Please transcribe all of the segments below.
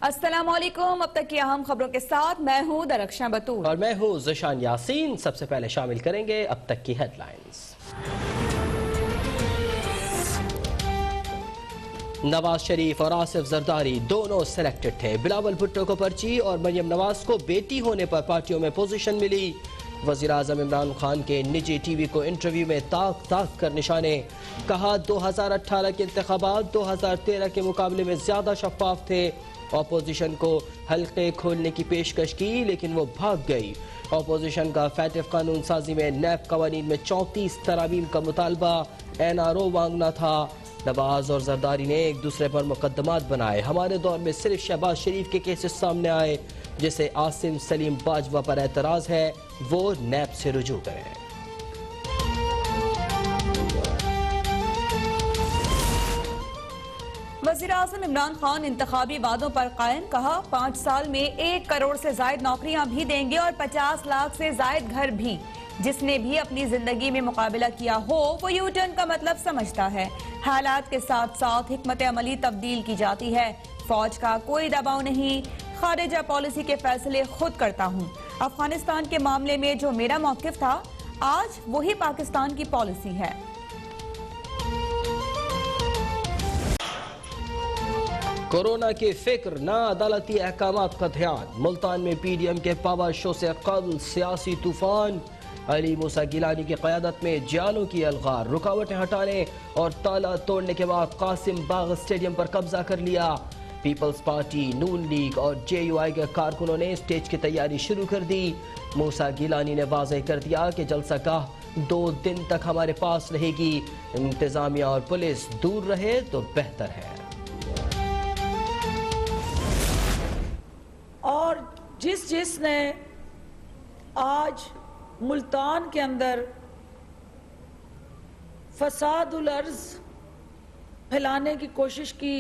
अस्सलामुअलैकुम। अब तक की अहम खबरों के साथ मैं हूं दरख्शां बतूल और मैं हूं ज़िशान यासीन। सबसे पहले शामिल करेंगे अब तक की हेडलाइंस। नवाज शरीफ और आसिफ जरदारी दोनों सिलेक्टेड थे। बिलावल भुट्टो को पर्ची और मरियम नवाज को बेटी होने पर पार्टियों में पोजीशन मिली। वज़ीर आज़म इमरान खान के निजी टीवी को इंटरव्यू में ताक ताक कर निशाने। कहा 2018 के इंतखाबात 2013 के मुकाबले में ज्यादा शफाफ थे। अपोजिशन को हल्के खोलने की पेशकश की लेकिन वो भाग गई। अपोजिशन का फैटिफ कानून साजी में नैब कवानीन में 34 तरामीम का मुतालबा NRO मांगना था। नवाज और जरदारी ने एक दूसरे पर मुकदमात बनाए। हमारे दौर में सिर्फ शहबाज शरीफ के केसेस सामने आए। जिसे आसिम सलीम बाजवा पर एतराज है वो नैब से रुजू करें। वज़ीर आज़म इमरान खान इंतखाबी वादों पर कायम। कहा 5 साल में 1 करोड़ से जायद नौकरियां भी देंगे और 50 लाख से जायद घर भी। जिसने भी अपनी जिंदगी में मुकाबला किया हो वो यू टर्न का मतलब समझता है। हालात के साथ साथ हिकमत अमली तब्दील की जाती है। फौज का कोई दबाव नहीं। खारिजा पॉलिसी के फैसले खुद करता हूँ। अफगानिस्तान के मामले में जो मेरा मौकिफ था आज वही पाकिस्तान की पॉलिसी है। कोरोना की फिक्र ना अदालती अहकामात का ध्यान। मुल्तान में PDM के पावर शो से कबल सियासी तूफान। अली मूसा गिलानी की क़यादत में जालों की अलगार। रुकावटें हटाने और ताला तोड़ने के बाद कासिम बाग स्टेडियम पर कब्जा कर लिया। पीपल्स पार्टी, नून लीग और JUI के कारकुनों ने स्टेज की तैयारी शुरू कर दी। मूसा गिलानी ने वाज़ेह कर दिया कि जलसागाह 2 दिन तक हमारे पास रहेगी। इंतजामिया और पुलिस दूर रहे तो बेहतर है। और जिसने आज मुल्तान के अंदर फसादुल अर्ज फैलाने की कोशिश की,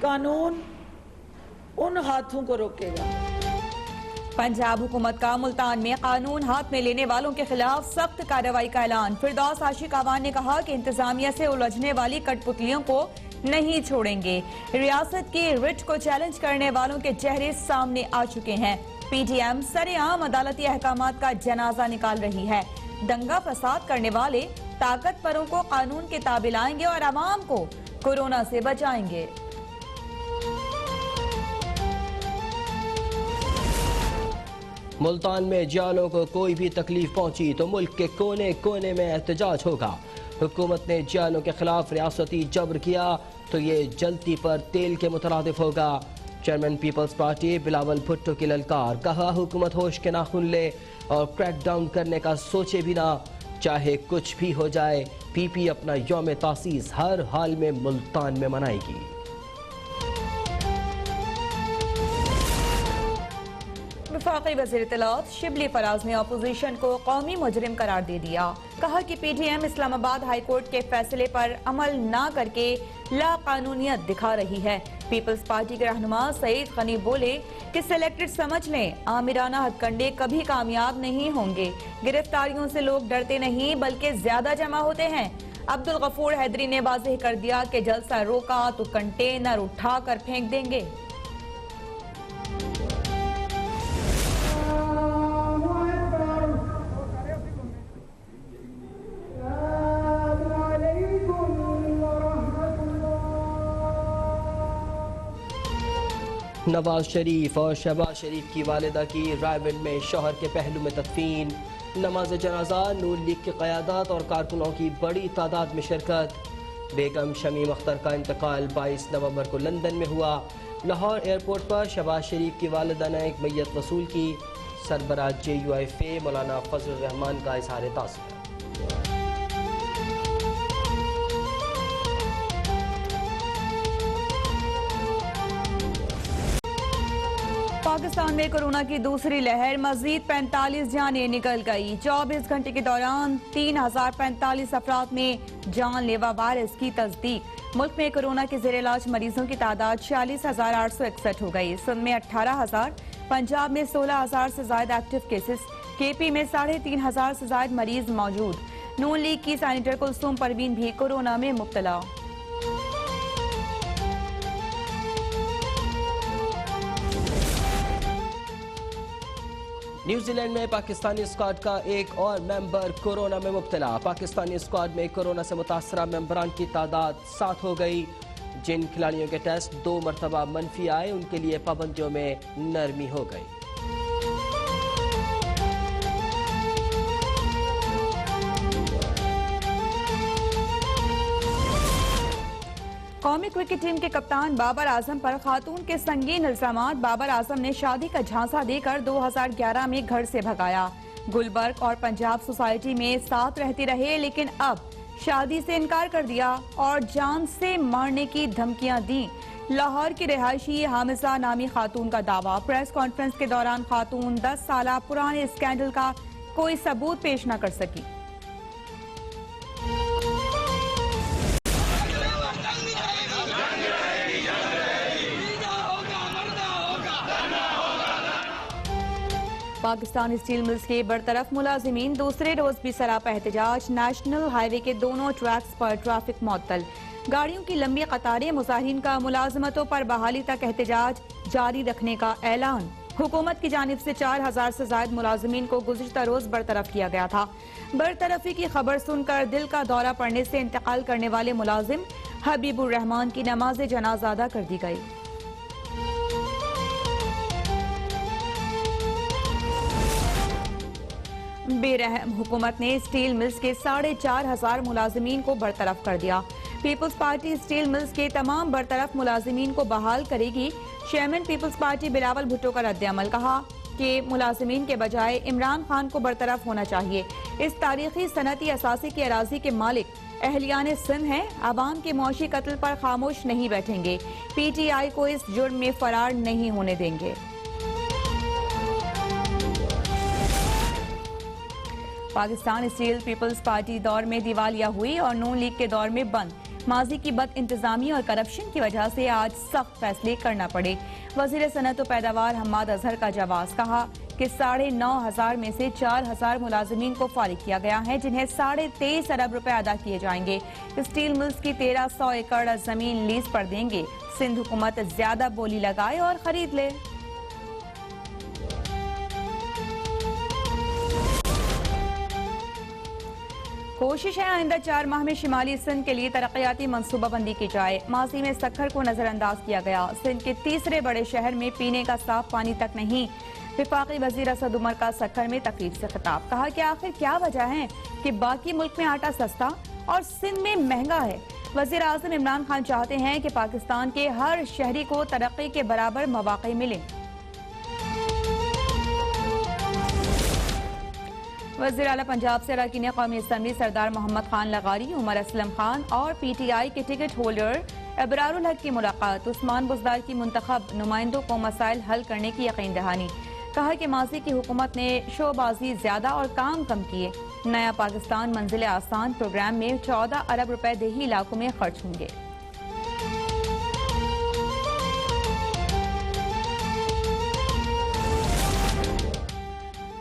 कानून उन हाथों को रोकेगा। पंजाब हुकूमत का मुल्तान में कानून हाथ में लेने वालों के खिलाफ सख्त कार्रवाई का ऐलान। फिरदौस आशिक आवान ने कहा कि इंतजामिया से उलझने वाली कठपुतलियों को नहीं छोड़ेंगे। रियासत की रिट को चैलेंज करने वालों के चेहरे सामने आ चुके हैं। PDM सरेआम अदालती अहकामात का जनाजा निकाल रही है। दंगा फसाद करने वाले ताकतवरों को कानून के ताबे लाएंगे और आवाम को कोरोना से बचाएंगे। मुल्तान में जालों को कोई भी तकलीफ पहुंची तो मुल्क के कोने कोने में एहतजाज होगा। हुकूमत ने जालों के खिलाफ रियासती जबर किया तो ये जलती पर तेल के मुतरादिफ होगा। चेयरमैन पीपल्स पार्टी बिलावल भुट्टो की ललकार। कहा हुकूमत होश के नाखून ले और क्रैकडाउन करने का सोचे भी ना। चाहे कुछ भी हो जाए PP अपना यौम तासीस हर हाल में मुल्तान में मनाएगी। वफाकी वज़ीर इत्तलात शिबली फराज ने अपोजिशन को कौमी मुजरिम करार दे दिया। कहा कि PDM इस्लामाबाद हाई कोर्ट के फैसले पर अमल न करके लाकानूनियत दिखा रही है। पीपल्स पार्टी के रहनुमा सईद खनी बोले कि सिलेक्टेड समझ लें आमिराना हथकंडे कभी कामयाब नहीं होंगे। गिरफ्तारियों से लोग डरते नहीं बल्कि ज्यादा जमा होते हैं। अब्दुल गफूर हैदरी ने वाज़ेह कर दिया कि जलसा रोका तो कंटेनर उठा कर फेंक देंगे। नवाज शरीफ और शहबाज शरीफ की वालिदा की रायविंड में शौहर के पहलू में तदफीन। नमाज जनाजा, नून लीग की क़यादत और कारकुनों की बड़ी तादाद में शिरकत। बेगम शमीम अख्तर का इंतकाल 22 नवंबर को लंदन में हुआ। लाहौर एयरपोर्ट पर शहबाज शरीफ की वालिदा ने एक मैयत वसूल की। सरबराह JUI फे मौलाना फजल रहमान का इजहार तासिर। पाकिस्तान में कोरोना की दूसरी लहर, मजीद 45 जानें निकल गई। 24 घंटे के दौरान 3045 अफराद में जानलेवा वायरस की तस्दीक। मुल्क में कोरोना के जेर इलाज मरीजों की तादाद 46,861 हो गई। सिंध में 18,000, पंजाब में 16,000 से ज्यादा एक्टिव केसेस, KP में 3,500 से ज्यादा मरीज मौजूद। नून लीग की सैनेटर कुलसूम परवीन भी कोरोना में मुब्तला। न्यूजीलैंड में पाकिस्तानी स्क्वाड का एक और मेंबर कोरोना में मुब्तला। पाकिस्तानी स्क्वाड में कोरोना से मुतासरा मेंबरान की तादाद 7 हो गई। जिन खिलाड़ियों के टेस्ट 2 मरतबा मनफी आए उनके लिए पाबंदियों में नरमी हो गई। कौमी क्रिकेट टीम के कप्तान बाबर आजम पर खातून के संगीन इल्जामात। बाबर आजम ने शादी का झांसा देकर 2011 में घर से भगाया। गुलबर्ग और पंजाब सोसाइटी में साथ रहते रहे, लेकिन अब शादी से इनकार कर दिया और जान से मारने की धमकियां दी। लाहौर की रिहायशी हामिजा नामी खातून का दावा। प्रेस कॉन्फ्रेंस के दौरान खातून 10 साल पुराने स्कैंडल का कोई सबूत पेश न कर सकी। पाकिस्तान स्टील मिल्स के बरतरफ मुलाजिमीन दूसरे रोज भी सरापा एहतजाज। नेशनल हाईवे के दोनों ट्रैक्स पर ट्रैफिक मुअत्तल। गाड़ियों की लंबी कतारें। मुजाहिरीन का मुलाजमतों पर बहाली तक एहतजाज जारी रखने का ऐलान। हुकूमत की जानिब से 4000 से ज्यादा मुलाजिमीन को गुज़िश्ता रोज बरतरफ किया गया था। बरतरफी की खबर सुनकर दिल का दौरा पड़ने से इंतकाल करने वाले मुलाजिम हबीबुर रहमान की नमाज जनाजा अदा कर दी गई। बेरहम हुकूमत ने स्टील मिल्स के 4500 मुलाजिमीन को बरतरफ कर दिया। पीपल्स पार्टी स्टील मिल्स के तमाम बरतरफ मुलाजिमीन को बहाल करेगी। चेयरमैन पीपल्स पार्टी बिलावल भुट्टो का रद्द-ए-अमल। कहा कि मुलाजिमीन के बजाय इमरान खान को बरतरफ होना चाहिए। इस तारीखी सनती असासी की अराजी के मालिक अहलियान सिंध हैं। अवाम के मौशी कत्ल पर खामोश नहीं बैठेंगे। PTI को इस जुर्म में फरार नहीं होने देंगे। पाकिस्तान स्टील पीपल्स पार्टी दौर में दिवालिया हुई और नून लीग के दौर में बंद। माजी की बद इंतजामी और करप्शन की वजह से आज सख्त फैसले करना पड़े। वजीर सनत व पैदावार हम्माद अजहर का जवाब। कहा कि 9,500 में से 4,000 मुलाजिमीन को फारिग किया गया है, जिन्हें 23.5 अरब रुपए अदा किए जाएंगे। स्टील मिल्स की 1300 एकड़ जमीन लीज पर देंगे। सिंध हुकूमत ज्यादा बोली लगाए और खरीद ले। कोशिश है आइंदा 4 माह में शिमाली सिंध के लिए तरक्याती मनसूबाबंदी की जाए। माजी में सक्खर को नजरअंदाज किया गया। सिंध के तीसरे बड़े शहर में पीने का साफ पानी तक नहीं। विफाकी वजीर असद उमर का सक्खर में तकरीब से खिताब। कहा कि आखिर क्या वजह है कि बाकी मुल्क में आटा सस्ता और सिंध में महंगा है। वजीर आजम इमरान खान चाहते हैं कि पाकिस्तान के हर शहरी को तरक्की के बराबर मौके मिले। वज़ीर आला पंजाब से अरकान कौमी असम्बली सरदार मोहम्मद खान लगारी, उमर असलम खान और PTI के टिकट होल्डर अबरारुल हक की मुलाकात। उस्मान बुज़दार की मुंतखब नुमाइंदों को मसाइल हल करने की यकीन दहानी। कहा कि माजी की हुकूमत ने शोबाजी ज्यादा और काम कम किए। नया पाकिस्तान मंजिल आसान प्रोग्राम में 14 अरब रुपए देही इलाकों में खर्च होंगे।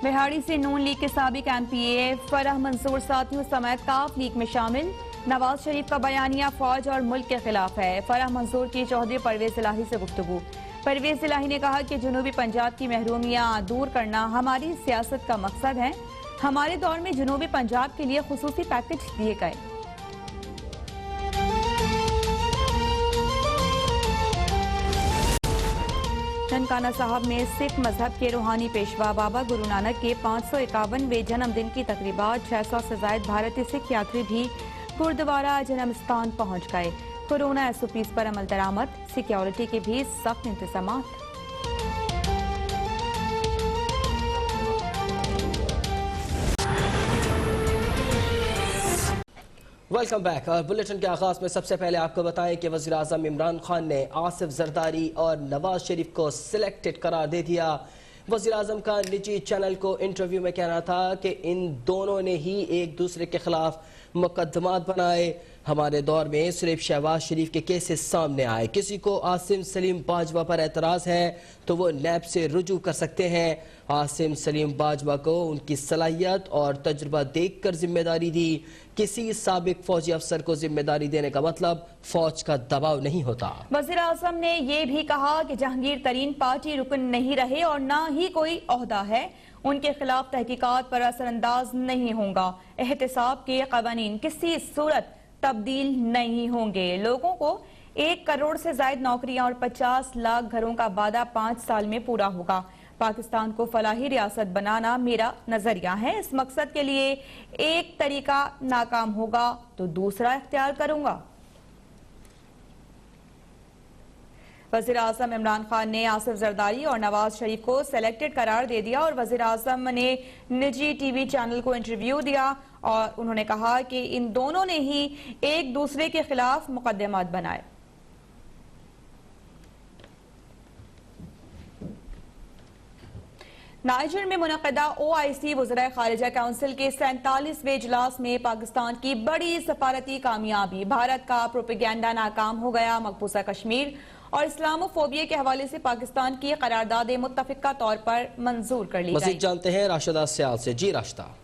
बिहाड़ी से नून लीग के साबिक MPA फराह मंसूर साथियों समेत काफ लीग में शामिल। नवाज शरीफ का बयानिया फौज और मुल्क के खिलाफ है। फराह मंसूर की चौधरी परवेज इलाही से गुफ्तगू। परवेज इलाही ने कहा कि जनूबी पंजाब की महरूमियां दूर करना हमारी सियासत का मकसद है। हमारे दौर में जनूबी पंजाब के लिए खुसूसी पैकेज दिए गए। ननकाना साहब में सिख मजहब के रूहानी पेशवा बाबा गुरु नानक के 551वें जन्मदिन की तकरीबात। 600 से ज्यादा भारतीय सिख यात्री भी गुरुद्वारा जन्म स्थान पहुँच गए। कोरोना SOPs पर अमल दरामद। सिक्योरिटी के भी सख्त इंतजाम। Welcome back. और बुलेटिन के आगाज में सबसे पहले आपको बताएं कि वज़ीर आज़म इमरान खान ने आसिफ जरदारी और नवाज शरीफ को सिलेक्टेड करार दे दिया। वज़ीर आज़म का निजी चैनल को इंटरव्यू में कहना था कि इन दोनों ने ही एक दूसरे के खिलाफ मुकदमात बनाए। हमारे दौर में सिर्फ शहबाज शरीफ के केसेस सामने आए, किसी को आसिम सलीम बाजवा पर एतराज़ है तो वो नैब से रुजू कर सकते हैं। आसिम सलीम बाजवा को उनकी सलाहियत और तजुर्बा देख कर जिम्मेदारी दी। किसी साबिक फौजी अफसर को जिम्मेदारी देने का मतलब फौज का दबाव नहीं होता। वज़ीर आज़म ने यह भी कहा कि जहांगीर तरीन पार्टी रुकन नहीं रहे और ना ही कोई ओहदा है, उनके खिलाफ तहकीकात पर असरअंदाज नहीं होगा। एहतसाब के कवानीन किसी सूरत तब्दील नहीं होंगे। लोगों को 1 करोड़ से ज्यादा नौकरियां और 50 लाख घरों का वादा 5 साल में पूरा होगा। पाकिस्तान को फलाही रियासत बनाना मेरा नजरिया है। इस मकसद के लिए एक तरीका नाकाम होगा तो दूसरा इख्तियार करूंगा। वज़ीर आज़म इमरान खान ने आसिफ जरदारी और नवाज शरीफ को सेलेक्टेड करार दे दिया और वज़ीर आज़म ने निजी टीवी चैनल को इंटरव्यू दिया और उन्होंने कहा कि इन दोनों ने ही एक दूसरे के खिलाफ मुकदमात बनाए। नाइजर में मुनक़दा OIC वज़राए ख़ारिजा काउंसिल के 47वें इजलास में पाकिस्तान की बड़ी सफारती कामयाबी। भारत का प्रोपेगेंडा नाकाम हो गया। मकबूजा कश्मीर और इस्लामोफोबिया के हवाले से पाकिस्तान की करारदाद मुत्तफ़िक़ा तौर पर मंजूर कर ली गई। मज़ीद जानते हैं राशिदा सियाल से। जी राशिदा।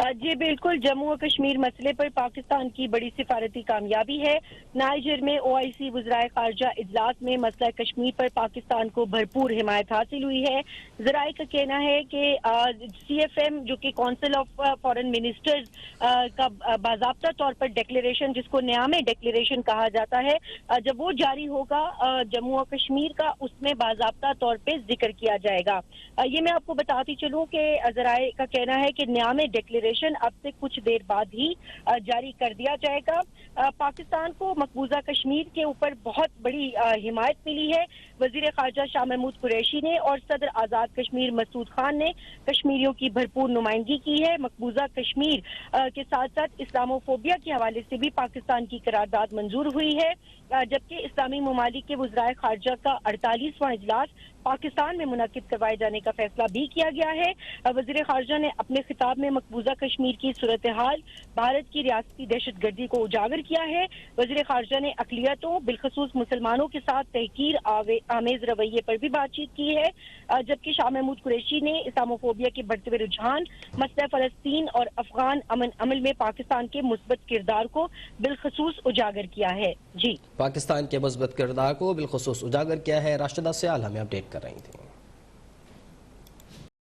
जी बिल्कुल, जम्मू और कश्मीर मसले पर पाकिस्तान की बड़ी सिफारती कामयाबी है। नाइजर में OIC वज़राए ख़ारिजा इजलास में मसला कश्मीर पर पाकिस्तान को भरपूर हिमायत हासिल हुई है। ज़राए का कहना है कि CFM जो कि काउंसिल ऑफ फॉरेन मिनिस्टर्स का बाज़ाब्ता तौर पर डिक्लेरेशन, जिसको न्यामे डिक्लेरेशन कहा जाता है, जब वो जारी होगा जम्मू और कश्मीर का, उसमें बाज़ाब्ता तौर पर जिक्र किया जाएगा। ये मैं आपको बताती चलूँ कि ज़राए का कहना है कि न्यामे डिक्लेरेशन अब से कुछ देर बाद ही जारी कर दिया जाएगा। पाकिस्तान को मकबूजा कश्मीर के ऊपर बहुत बड़ी हिमायत मिली है। वजीर खारजा शाह महमूद कुरैशी ने और सदर आज़ाद कश्मीर मसूद खान ने कश्मीरियों की भरपूर नुमाइंदगी की है। मकबूजा कश्मीर के साथ साथ इस्लामोफोबिया के हवाले से भी पाकिस्तान की करारदाद मंजूर हुई है, जबकि इस्लामी ममालिक के वज़राए खारजा का 48वां इजलास पाकिस्तान में मुनक़िद करवाए जाने का फैसला भी किया गया है। वज़ीर खारजा ने अपने खिताब में मकबूजा कश्मीर की सूरत हाल, भारत की रियासती दहशतगर्दी को उजागर किया है। वज़ीर खारजा ने अक़लियतों बिलखसूस मुसलमानों के साथ तहकीर आमेज रवैये पर भी बातचीत की है, जबकि शाह महमूद कुरैशी ने इस्लामोफोबिया के बढ़ते हुए रुझान, मसला फ़लस्तीन और अफगान अमन अमल में पाकिस्तान के मुस्बत किरदार को बिलखसूस उजागर किया है। जी, पाकिस्तान के मुस्बत किरदार को बिलखसूस उजागर किया है। राशिदा सियाल हमें अपडेट कर रही थी।